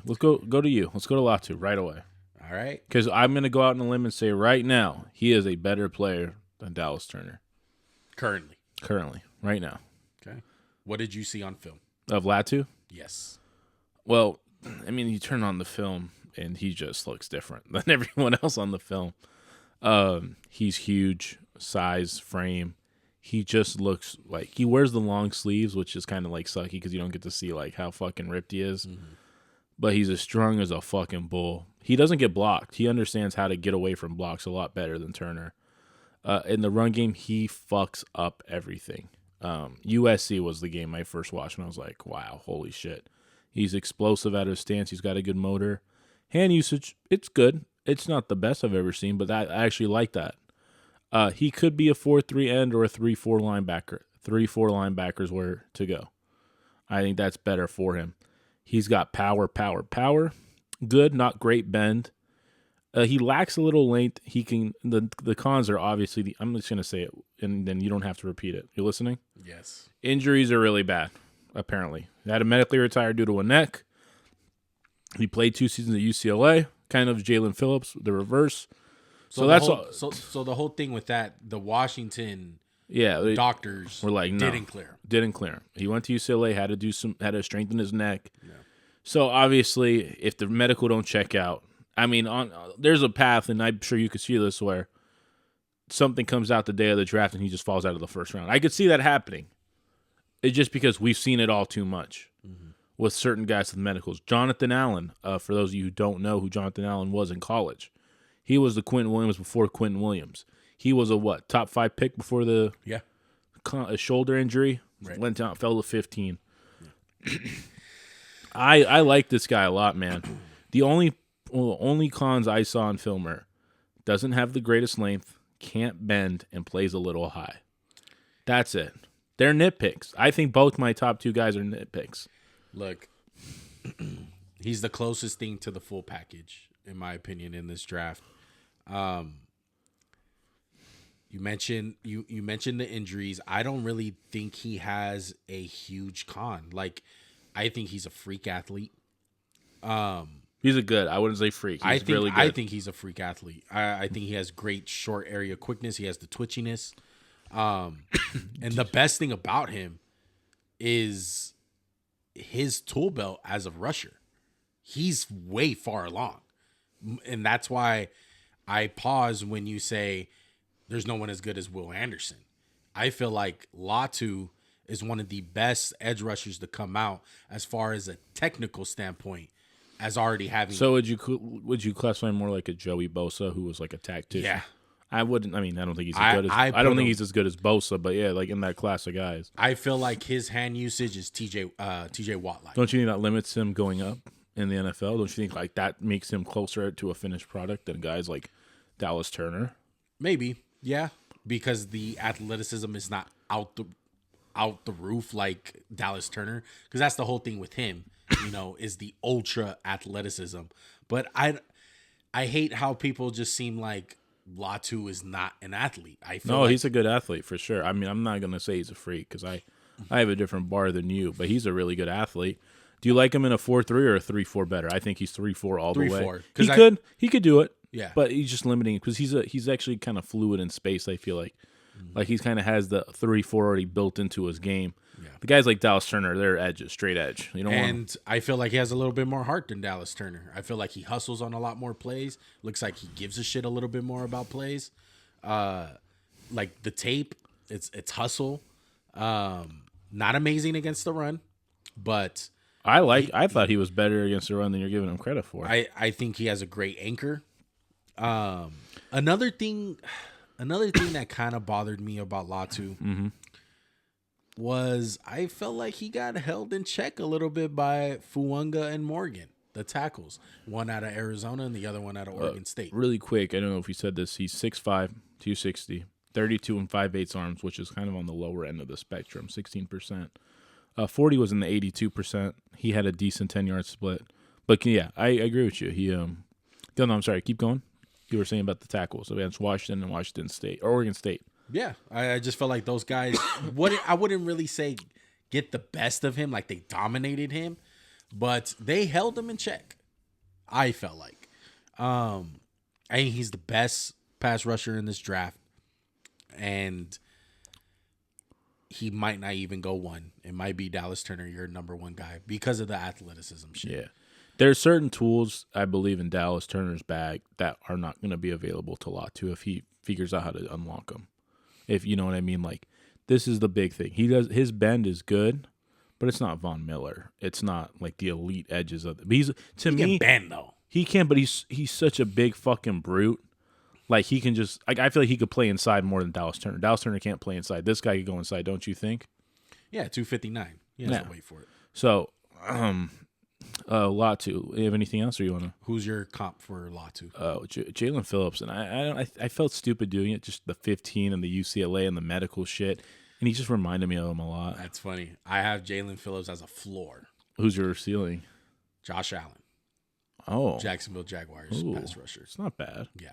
Let's go to you. Let's go to Latu right away. All right. Because I'm going to go out on a limb and say right now he is a better player than Dallas Turner. Currently, right now. Okay. What did you see on film? Of Latu? Yes. Well, I mean, you turn on the film and he just looks different than everyone else on the film. He's huge, size, frame. He just looks like he wears the long sleeves, which is kind of like sucky because you don't get to see like how fucking ripped he is. Mm-hmm. But he's as strong as a fucking bull. He doesn't get blocked. He understands how to get away from blocks a lot better than Turner. In the run game, he fucks up everything. USC was the game I first watched, and I was like, wow, holy shit. He's explosive out of his stance. He's got a good motor. Hand usage, it's good. It's not the best I've ever seen, but I actually like that. He could be a 4-3 end or a 3-4 linebacker. 3-4 linebackers were to go. I think that's better for him. He's got power. Good, not great bend. He lacks a little length. He can. The cons are obviously. I'm just gonna say it, and then you don't have to repeat it. You listening? Yes. Injuries are really bad. Apparently, he had to medically retire due to a neck. He played 2 seasons at UCLA, kind of Jalen Phillips, the reverse. So that's all. So the whole thing with that, the Washington doctors were like, no, didn't clear him. He went to UCLA, had to strengthen his neck. Yeah. So obviously, if the medical don't check out, I mean, there's a path, and I'm sure you could see this where something comes out the day of the draft and he just falls out of the first round. I could see that happening. It's just because we've seen it all too much with certain guys with medicals. Jonathan Allen, for those of you who don't know who Jonathan Allen was in college, he was the Quentin Williams before Quentin Williams. He was a top 5 pick before the shoulder injury. Right. Went down, fell to 15. Yeah. I like this guy a lot, man. The only cons I saw in film are doesn't have the greatest length, can't bend, and plays a little high. That's it. They're nitpicks. I think both my top 2 guys are nitpicks. Look, he's the closest thing to the full package, in my opinion, in this draft. You mentioned the injuries. I don't really think he has a huge con. Like, I think he's a freak athlete. He's a good. I wouldn't say freak. He's really good. I think he's a freak athlete. I think he has great short area quickness. He has the twitchiness. And the best thing about him is his tool belt as a rusher. He's way far along. And that's why I pause when you say there's no one as good as Will Anderson. I feel like Latu is one of the best edge rushers to come out as far as a technical standpoint as already having. So would you classify him more like a Joey Bosa, who was like a tactician? Yeah. I wouldn't. I mean, I don't think he's as good as. I don't think he's as good as Bosa, but yeah, like in that class of guys. I feel like his hand usage is TJ Watt like. Don't you think that limits him going up in the NFL? Don't you think like that makes him closer to a finished product than guys like Dallas Turner? Maybe, yeah, because the athleticism is not out the roof like Dallas Turner. Because that's the whole thing with him, is the ultra athleticism. But I hate how people just seem like Latu is not an athlete. He's a good athlete for sure. I mean, I'm not gonna say he's a freak because I have a different bar than you, but he's a really good athlete. Do you like him in a 4-3 or a 3-4 better? I think he's 3-4 all the way. He could do it. Yeah, but he's just limiting because he's actually kind of fluid in space. I feel like he's kind of has the 3-4 already built into his game. Yeah. The guys like Dallas Turner, they're edges, straight edge. I feel like he has a little bit more heart than Dallas Turner. I feel like he hustles on a lot more plays. Looks like he gives a shit a little bit more about plays. Like the tape, it's hustle. Not amazing against the run, but I thought he was better against the run than you're giving him credit for. I think he has a great anchor. Another thing that kind of bothered me about Latu was I felt like he got held in check a little bit by Fuanga and Morgan, the tackles. One out of Arizona and the other one out of Oregon State. Really quick, I don't know if you said this. He's 6'5", 260, 32 and 5/8 arms, which is kind of on the lower end of the spectrum, 16%. 40 was in the 82%. He had a decent 10-yard split. But yeah, I agree with you. He no, I'm sorry. Keep going. You were saying about the tackles against Washington and Washington State or Oregon State. Yeah, I just felt like those guys. I wouldn't really say get the best of him, like they dominated him, but they held him in check. I felt like. I think he's the best pass rusher in this draft. And he might not even go one. It might be Dallas Turner, your number one guy, because of the athleticism shit. Yeah. There are certain tools, I believe, in Dallas Turner's bag that are not going to be available to Latu if he figures out how to unlock them. If you know what I mean. Like, this is the big thing. His bend is good, but it's not Von Miller. It's not like the elite edges of it. But he can bend, though. He can, but he's such a big fucking brute. Like, he can just, like, I feel like he could play inside more than Dallas Turner. Dallas Turner can't play inside. This guy could go inside, don't you think? Yeah, 259. He has to wait for it. So, Latu, you have anything else, or you want to? Who's your comp for Latu? Jalen Phillips, and I felt stupid doing it, just the 15 and the UCLA and the medical shit, and he just reminded me of him a lot. That's funny. I have Jalen Phillips as a floor. Who's your ceiling? Josh Allen. Oh, Jacksonville Jaguars pass rusher. It's not bad. Yeah.